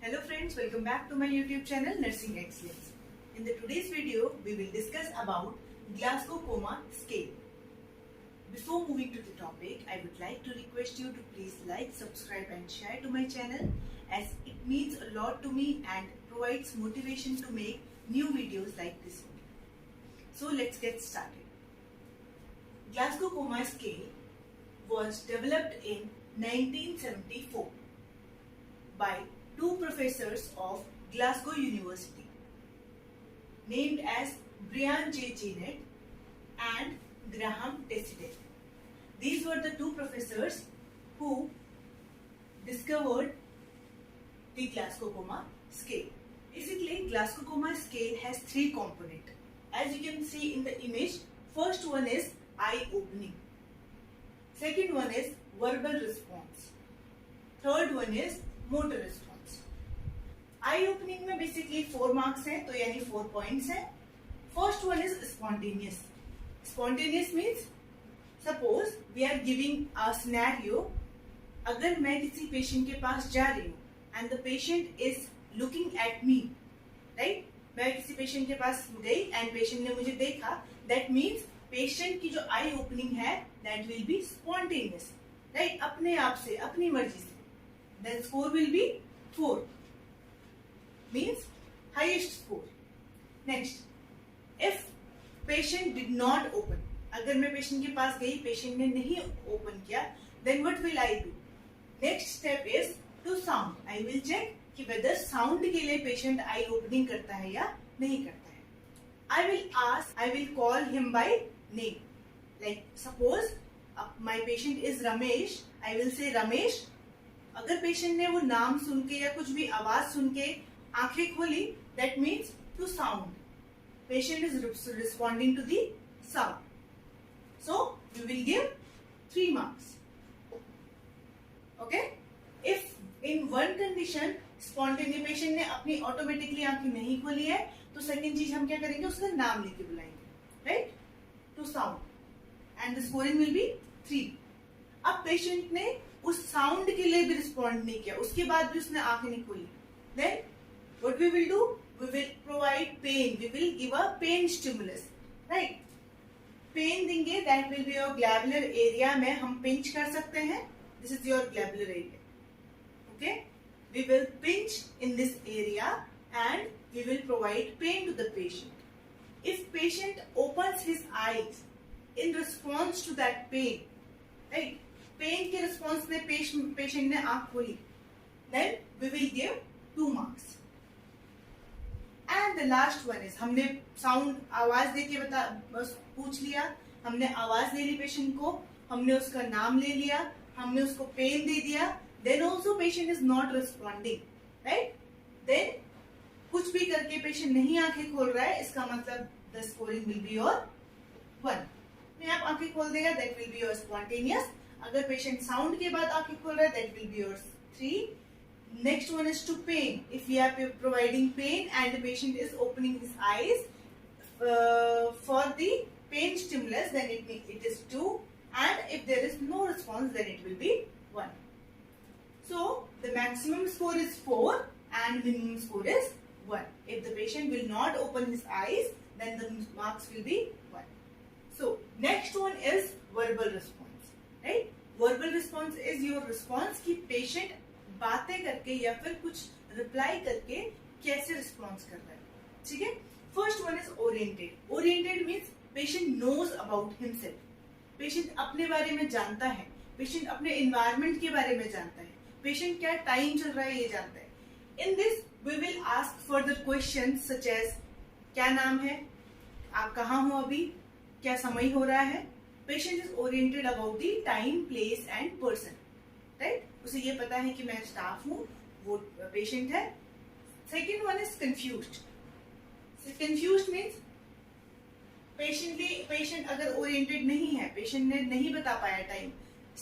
Hello friends, welcome back to my YouTube channel Nursing Excellence. In the today's video, we will discuss about Glasgow-Coma scale. Before moving to the topic, I would like to request you to please like, subscribe and share to my channel as it means a lot to me and provides motivation to make new videos like this one. So let's get started. Glasgow-Coma scale was developed in 1974 by two professors of Glasgow University named as Brian J. Jennett and Graham Tessidet. These were the two professors who discovered the Glasgow-Coma scale. Basically, Glasgow-Coma scale has three components. As you can see in the image, first one is eye opening. Second one is verbal response. Third one is motor response. Eye opening में basically 4 marks हैं, तो यानी 4 points हैं. First one is spontaneous. Spontaneous means suppose we are giving a scenario. अगर मैं किसी patient के पास जा रही हूँ and the patient is looking at me, right. मैं किसी पेशेंट के पास गई एंड पेशेंट ने मुझे देखा, दैट मीन्स पेशेंट की जो आई ओपनिंग है that will be spontaneous, right. अपने आप से, अपनी मर्जी से. Then score will be 4, means highest score. Next, if patient did not open, अगर मैं पेशेंट के पास गई, पेशेंट ने नहीं ओपन किया, then what will I do? Next step is to sound. I will check कि whether sound के लिए पेशेंट आई ओपनिंग करता है या नहीं करता है. I will ask, I will call him by name. Like suppose my patient is Ramesh, I will say Ramesh. अगर पेशेंट ने वो नाम सुन के या कुछ भी आवाज सुन के आंखें खोली, that means to sound. Patient is responding to the sound. So we will give 3 marks. Okay? If in one condition spontaneous patient ने अपनी ऑटोमेटिकली आंखें नहीं खोली है, तो सेकेंड चीज हम क्या करेंगे, उसका नाम लेके बुलाएंगे, right, to sound, and the scoring will be 3. अब पेशेंट ने उस साउंड के लिए भी रिस्पॉन्ड नहीं किया, उसके बाद भी उसने आंखें नहीं खोली, then what we will do, we will provide pain, we will give a pain stimulus, right. Pain देंगे, that will be your glabellar area में हम pinch कर सकते हैं. This is your glabellar area. Okay, we will pinch in this area and we will provide pain to the patient. If patient opens his eyes in response to that pain, right, pain के response में patient ने आँख खोली, then we will give 2 marks. And the last one is, हमने sound आवाज देके पूछ लिया, हमने आवाज दे ली पेशेंट को, हमने उसका नाम ले लिया, हमने उसको पेन दे दिया, then also patient is not responding, right. Then कुछ भी करके पेशेंट नहीं आंखें खोल रहा है, इसका मतलब the scoring will be your 1. आप आंखें खोल देगा, that will be your spontaneous. अगर पेशेंट साउंड के बाद आंखें खोल रहा है, that will be your 3. Next one is to pain. If we are providing pain and the patient is opening his eyes for the pain stimulus, then it is 2. And if there is no response, then it will be 1. So the maximum score is 4 and minimum score is 1. If the patient will not open his eyes, then the marks will be 1. So next one is verbal response, right? Verbal response is your response कि patient बातें करके या फिर कुछ reply करके कैसे response कर रहा है, ठीक है. First one is oriented. Oriented means patient knows about himself. Patient अपने बारे में जानता है, पेशेंट अपने एनवायरनमेंट के बारे में जानता है, पेशेंट क्या टाइम चल रहा है ये जानता है. In this we will ask further question such as क्या नाम है, आप कहाँ हो अभी, क्या समय हो रहा है. Patient is oriented about the time, place and person, right. उसे ये पता है कि मैं स्टाफ हूँ, वो पेशेंट है. Second one is confused. Confused means patient अगर ओरिएंटेड नहीं है, पेशेंट ने नहीं बता पाया time.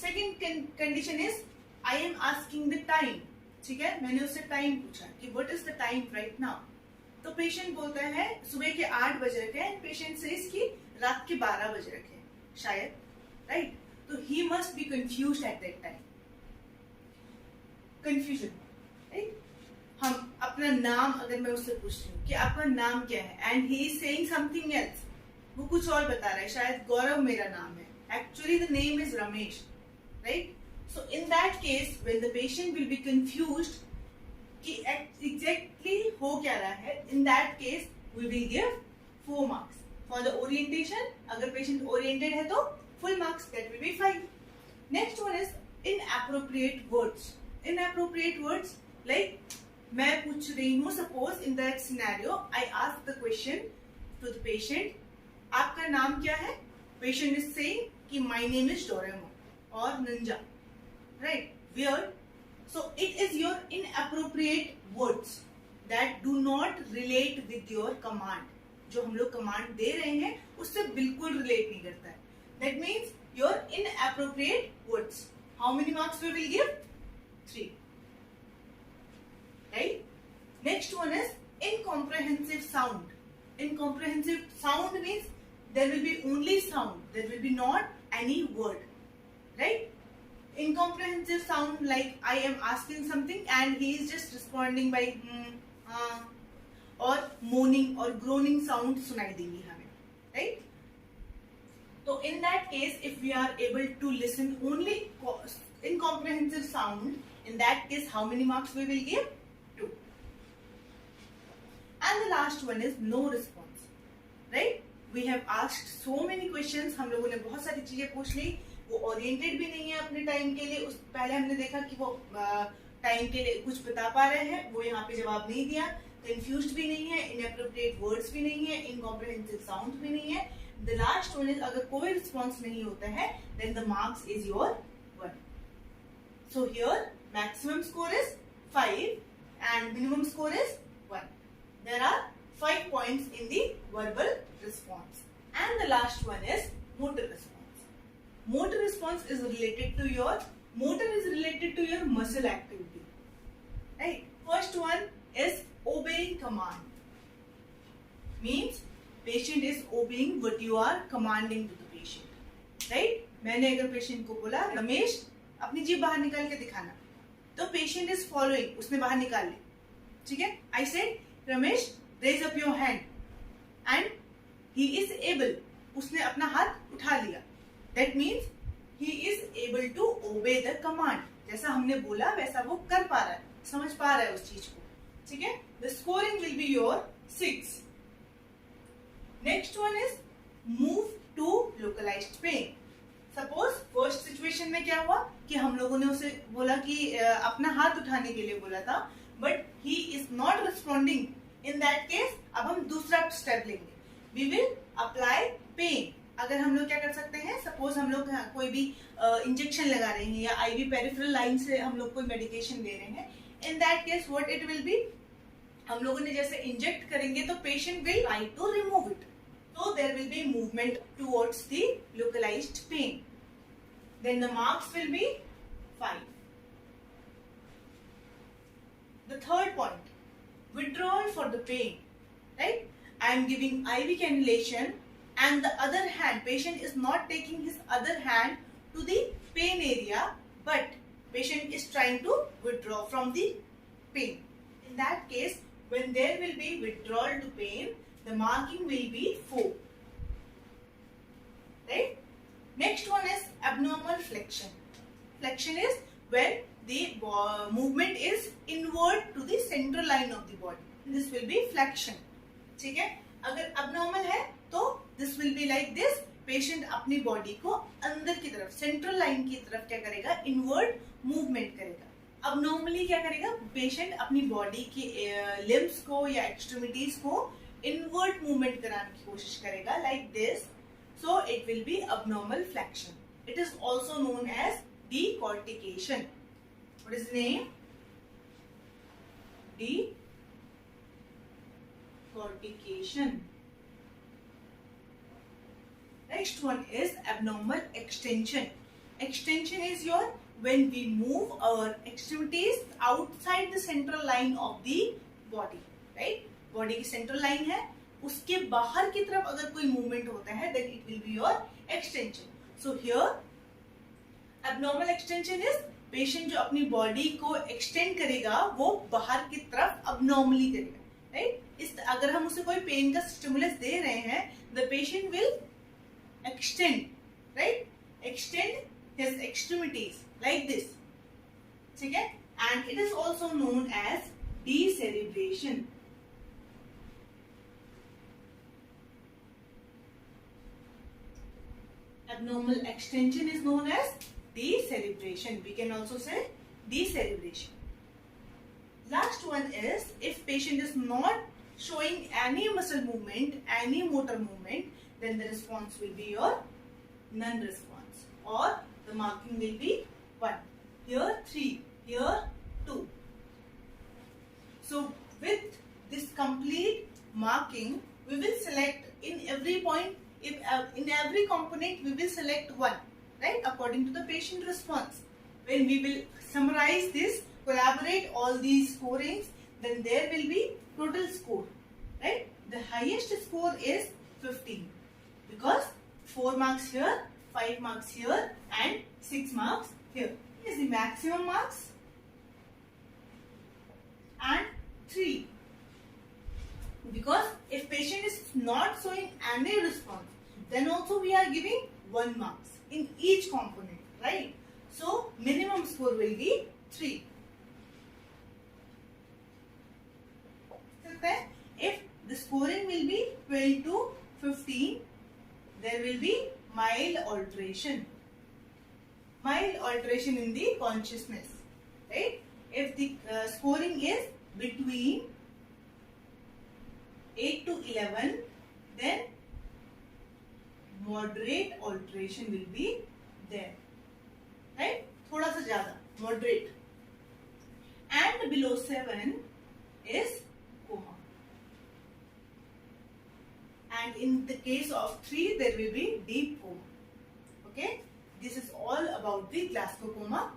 Second condition is I am asking the time, ठीक है. मैंने उससे टाइम पूछा कि what is the time right now, तो पेशेंट बोलता है सुबह के 8 बज रखे हैं, पेशेंट से इसकी रात के 12 बज रखे हैं शायद, राइट. तो he must be confused at that time. Confusion, right. हम अपना नाम अगर मैं उससे पूछ रही हूँ कि आपका नाम क्या है and he is saying something else, वो कुछ और बता रहा है, शायद गौरव मेरा नाम है, actually the name is Ramesh, right? So in that case when the patient will be confused कि एग्जैक्टली हो क्या रहा है, in that case we will give 4 marks for the orientation. अगर पेशेंट ओरिएंटेड है तो full marks, that will be 5. Next one is inappropriate words. Inappropriate words like मैं पूछ रही हूँ, suppose in that scenario I ask the question to the patient, आपका नाम क्या है? Patient is saying कि my name is Doraemon or Ninja, right? Weird. So it is your inappropriate words that do not relate with your command. जो हम लोग command दे रहे हैं उससे बिल्कुल relate नहीं करता है. That means your inappropriate words. How many marks we will give? 3. Right? Next one is incomprehensive sound. Incomprehensive sound means there will be only sound. There will be not any word. Right? Incomprehensive sound like I am asking something and he is just responding by or moaning or groaning sound सुनाई देंगी हमें. Right? So in that case, if we are able to listen only incomprehensive sound, in that case, how many marks we will give? 2. And the last one is no response, right? We have asked so many questions. हम लोगों ने बहुत सारी चीजें पूछ ली. वो oriented भी नहीं है अपने टाइम के लिए. पहले हमने देखा कि वो टाइम के लिए कुछ बता पा रहे हैं, वो यहाँ पे जवाब नहीं दिया. Confused भी नहीं है, inappropriate words भी नहीं है, incomprehensive sound भी नहीं है. The last one is अगर कोई response नहीं होता है, then the marks is your 1. So here maximum score is 5 and minimum score is 1. There are 5 points in the verbal response. And the last one is motor response. Motor response is related to your muscle activity. Right? First one is obeying command. Means patient is obeying what you are commanding to the patient, right? मैंने अगर patient को बोला रमेश अपनी जीभ बाहर निकाल के दिखाना, तो patient is following, उसने बाहर निकाल ली, ठीक है? I said Ramesh raise up your hand and he is able, उसने अपना हाथ उठा लिया. That means he is able to obey the command. जैसा हमने बोला वैसा वो कर पा रहा है, समझ पा रहा है उस चीज को, ठीक है? The scoring will be your 6. Next one is move to localized pain. Suppose first situation में क्या हुआ कि हम लोगों ने उसे बोला कि अपना हाथ उठाने के लिए बोला था, but he is not responding. In that case अब हम दूसरा स्टेप लेंगे. We will apply pain. अगर हम लोग क्या कर सकते हैं, सपोज हम लोग कोई भी इंजेक्शन लगा रहे हैं या आईवी पेरिफेरल लाइन से हम लोग कोई मेडिकेशन दे रहे हैं, in that case what it will be, हम लोगों ने जैसे इंजेक्ट करेंगे तो patient will try to remove it. So there will be movement towards the localized pain. Then the marks will be 5. The third point, withdrawal for the pain. Right? I am giving IV cannulation and the other hand, patient is not taking his other hand to the pain area, but patient is trying to withdraw from the pain. In that case, when there will be withdrawal to pain, the marking will be 4. Right? Next one is abnormal flexion. Flexion is when the movement is inward to the central line of the body. This will be flexion. ठीक है? अगर abnormal है तो this will be like this. Patient अपनी body को अंदर की तरफ, central line की तरफ क्या करेगा? Inward movement करेगा. अब नॉर्मली क्या करेगा? पेशेंट अपनी बॉडी की लिम्स को या एक्सट्रीमिटीज को इनवर्ट मूवमेंट कराने की कोशिश करेगा, like this. So it will B abnormal flexion. It is also known as decortication. What is the name? Decortication. Next one is abnormal extension. Extension is your when we move our extremities outside the central line of the body, right? Body की central line है, उसके बाहर की तरफ अगर कोई movement होता है, then it will be your extension. So here, abnormal extension is patient जो अपनी body को extend करेगा, वो बाहर की तरफ abnormally करेगा, राइट? अगर हम उसे कोई पेन का स्टिमुलस दे रहे हैं, the patient will extend, right? Extend his extremities like this, ठीक है? And it is also known as decerebration. Abnormal extension is known as decerebration. We can also say decerebration. Last one is, if patient is not showing any muscle movement, any motor movement, then the response will be your non-response, or the marking will be 1. Here 3, here 2. So with this complete marking, we will select in every point, in every component we will select 1, right, according to the patient response. When we will summarize this, collaborate all these scorings, then there will be total score, right? The highest score is 15, because 4 marks here, 5 marks here and 6 marks here. Is the maximum marks, and 3, because if patient is not showing any response, then also we are giving 1 marks in each component, right? So minimum score will be 3. If the scoring will be 12 to 15, there will be mild alteration. Mild alteration in the consciousness, right? If the scoring is between 8 to 11, then moderate alteration will be there, right? थोड़ा सा ज़्यादा, moderate. And below 7 is coma. And in the case of 3, there will be deep coma. Okay? This is all about the Glasgow coma.